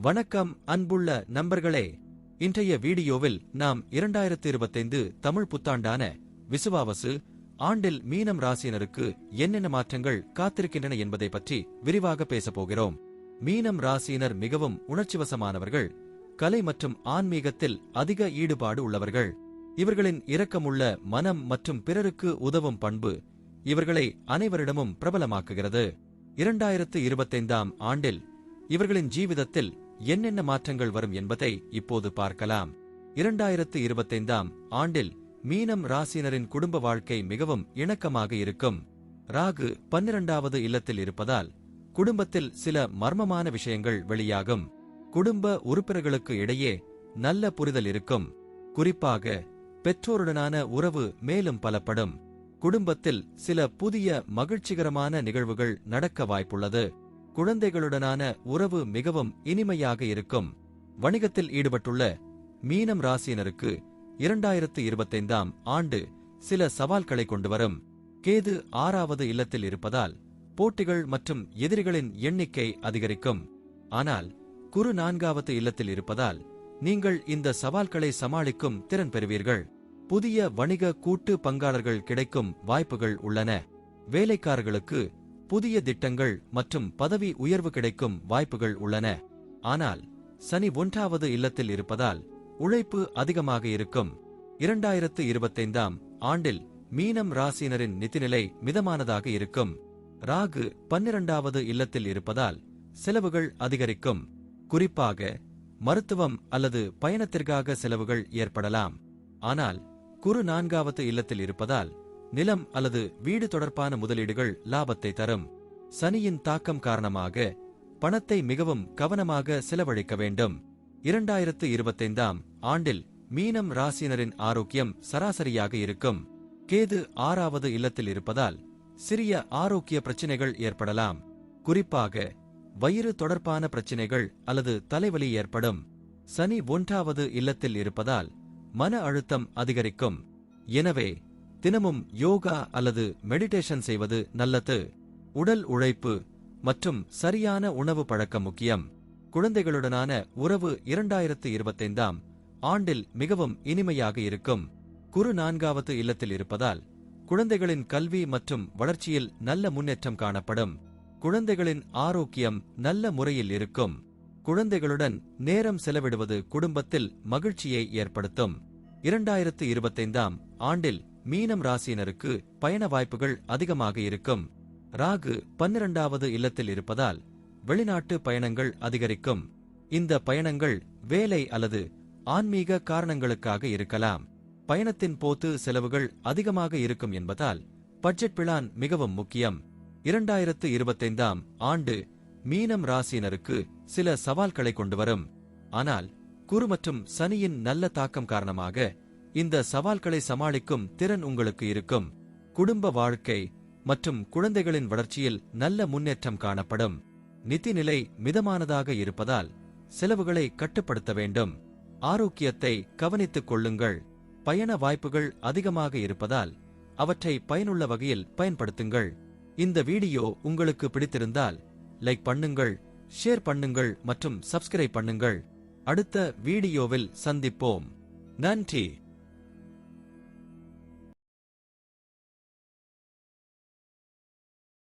வணக்கம் அன்புள்ள நண்பர்களே. இன்றைய வீடியோவில் நாம் 2025 தமிழ் புத்தாண்டான விசுவாவசு ஆண்டில் மீனம் ராசியினருக்கு என்னென்ன மாற்றங்கள் காத்திருக்கின்றன என்பதை பற்றி விரிவாக பேசப்போகிறோம். மீனம் ராசியினர் மிகவும் உணர்ச்சிவசமானவர்கள், கலை மற்றும் ஆன்மீகத்தில் அதிக ஈடுபாடு உள்ளவர்கள். இவர்களின் இரக்கமுள்ள மனம் மற்றும் பிறருக்கு உதவும் பண்பு இவர்களை அனைவரிடமும் பிரபலமாக்குகிறது. 2025 ஆண்டில் இவர்களின் ஜீவிதத்தில் என்னென்ன மாற்றங்கள் வரும் என்பதை இப்போது பார்க்கலாம். 2025 ஆண்டில் மீனம் ராசியினரின் குடும்ப வாழ்க்கை மிகவும் இணக்கமாக இருக்கும். ராகு 12வது இல்லத்தில் இருப்பதால் குடும்பத்தில் சில மர்மமான விஷயங்கள் வெளியாகும். குடும்ப உறுப்பினர்களுக்கு இடையே நல்ல புரிதல் இருக்கும். குறிப்பாக பெற்றோருடனான உறவு மேலும் பலப்படும். குடும்பத்தில் சில புதிய மகிழ்ச்சிகரமான நிகழ்வுகள் நடக்க வாய்ப்புள்ளது. குழந்தைகளுடனான உறவு மிகவும் இனிமையாக இருக்கும். வணிகத்தில் ஈடுபட்டுள்ள மீனம் ராசியினருக்கு 2025 ஆண்டு சில சவால்களை கொண்டுவரும். கேது 6வது இல்லத்தில் இருப்பதால் போட்டிகள் மற்றும் எதிரிகளின் எண்ணிக்கை அதிகரிக்கும். ஆனால் குரு 4வது இல்லத்தில் இருப்பதால் நீங்கள் இந்த சவால்களை சமாளிக்கும் திறன் பெறுவீர்கள். புதிய வணிக கூட்டு பங்காளர்கள் கிடைக்கும் வாய்ப்புகள் உள்ளன. வேலைக்காரர்களுக்கு புதிய திட்டங்கள் மற்றும் பதவி உயர்வு கிடைக்கும் வாய்ப்புகள் உள்ளன. ஆனால் சனி 1வது இல்லத்தில் இருப்பதால் உழைப்பு அதிகமாக இருக்கும். 2025 ஆண்டில் மீனம் ராசியினரின் நிதிநிலை மிதமானதாக இருக்கும். ராகு 12வது இல்லத்தில் இருப்பதால் செலவுகள் அதிகரிக்கும். குறிப்பாக மருத்துவம் அல்லது பயணத்திற்காக செலவுகள் ஏற்படலாம். ஆனால் குரு 4வது இல்லத்தில் இருப்பதால் நிலம் அல்லது வீடு தொடர்பான முதலீடுகள் லாபத்தை தரும். சனியின் தாக்கம் காரணமாக பணத்தை மிகவும் கவனமாக செலவழிக்க வேண்டும். 2025 ஆண்டில் மீனம் ராசியினரின் ஆரோக்கியம் சராசரியாக இருக்கும். கேது 6வது இல்லத்தில் இருப்பதால் சிறிய ஆரோக்கிய பிரச்சினைகள் ஏற்படலாம். குறிப்பாக வயிறு தொடர்பான பிரச்சினைகள் அல்லது தலைவலி ஏற்படும். சனி 1வது இல்லத்தில் இருப்பதால் மன அழுத்தம் அதிகரிக்கும். எனவே தினமும் யோகா அல்லது மெடிடேஷன் செய்வது நல்லது. உடல் உழைப்பு மற்றும் சரியான உணவு பழக்கம் முக்கியம். குழந்தைகளுடனான உறவு 2025 ஆண்டில் மிகவும் இனிமையாக இருக்கும். குரு 4வது இல்லத்தில் இருப்பதால் குழந்தைகளின் கல்வி மற்றும் வளர்ச்சியில் நல்ல முன்னேற்றம் காணப்படும். குழந்தைகளின் ஆரோக்கியம் நல்ல முறையில் இருக்கும். குழந்தைகளுடன் நேரம் செலவிடுவது குடும்பத்தில் மகிழ்ச்சியை ஏற்படுத்தும். 2025 ஆண்டில் மீனம் ராசியினருக்கு பயண வாய்ப்புகள் அதிகமாக இருக்கும். ராகு 12வது இல்லத்தில் இருப்பதால் வெளிநாட்டு பயணங்கள் அதிகரிக்கும். இந்த பயணங்கள் வேலை அல்லது ஆன்மீக காரணங்களுக்காக இருக்கலாம். பயணத்தின் போது செலவுகள் அதிகமாக இருக்கும் என்பதால் பட்ஜெட் பிளான் மிகவும் முக்கியம். 2025 ஆண்டு மீனம் ராசியினருக்கு சில சவால்களை கொண்டுவரும். ஆனால் குரு மற்றும் சனியின் நல்ல தாக்கம் காரணமாக இந்த சவால்களை சமாளிக்கும் திறன் உங்களுக்கு இருக்கும். குடும்ப வாழ்க்கை மற்றும் குழந்தைகளின் வளர்ச்சியில் நல்ல முன்னேற்றம் காணப்படும். நிதிநிலை மிதமானதாக இருப்பதால் செலவுகளை கட்டுப்படுத்த வேண்டும். ஆரோக்கியத்தை கவனித்துக் கொள்ளுங்கள். பயண வாய்ப்புகள் அதிகமாக இருப்பதால் அவற்றை பயனுள்ள வகையில் பயன்படுத்துங்கள். இந்த வீடியோ உங்களுக்கு பிடித்திருந்தால் லைக் பண்ணுங்கள், ஷேர் பண்ணுங்கள் மற்றும் சப்ஸ்கிரைப் பண்ணுங்கள். அடுத்த வீடியோவில் சந்திப்போம். நன்றி.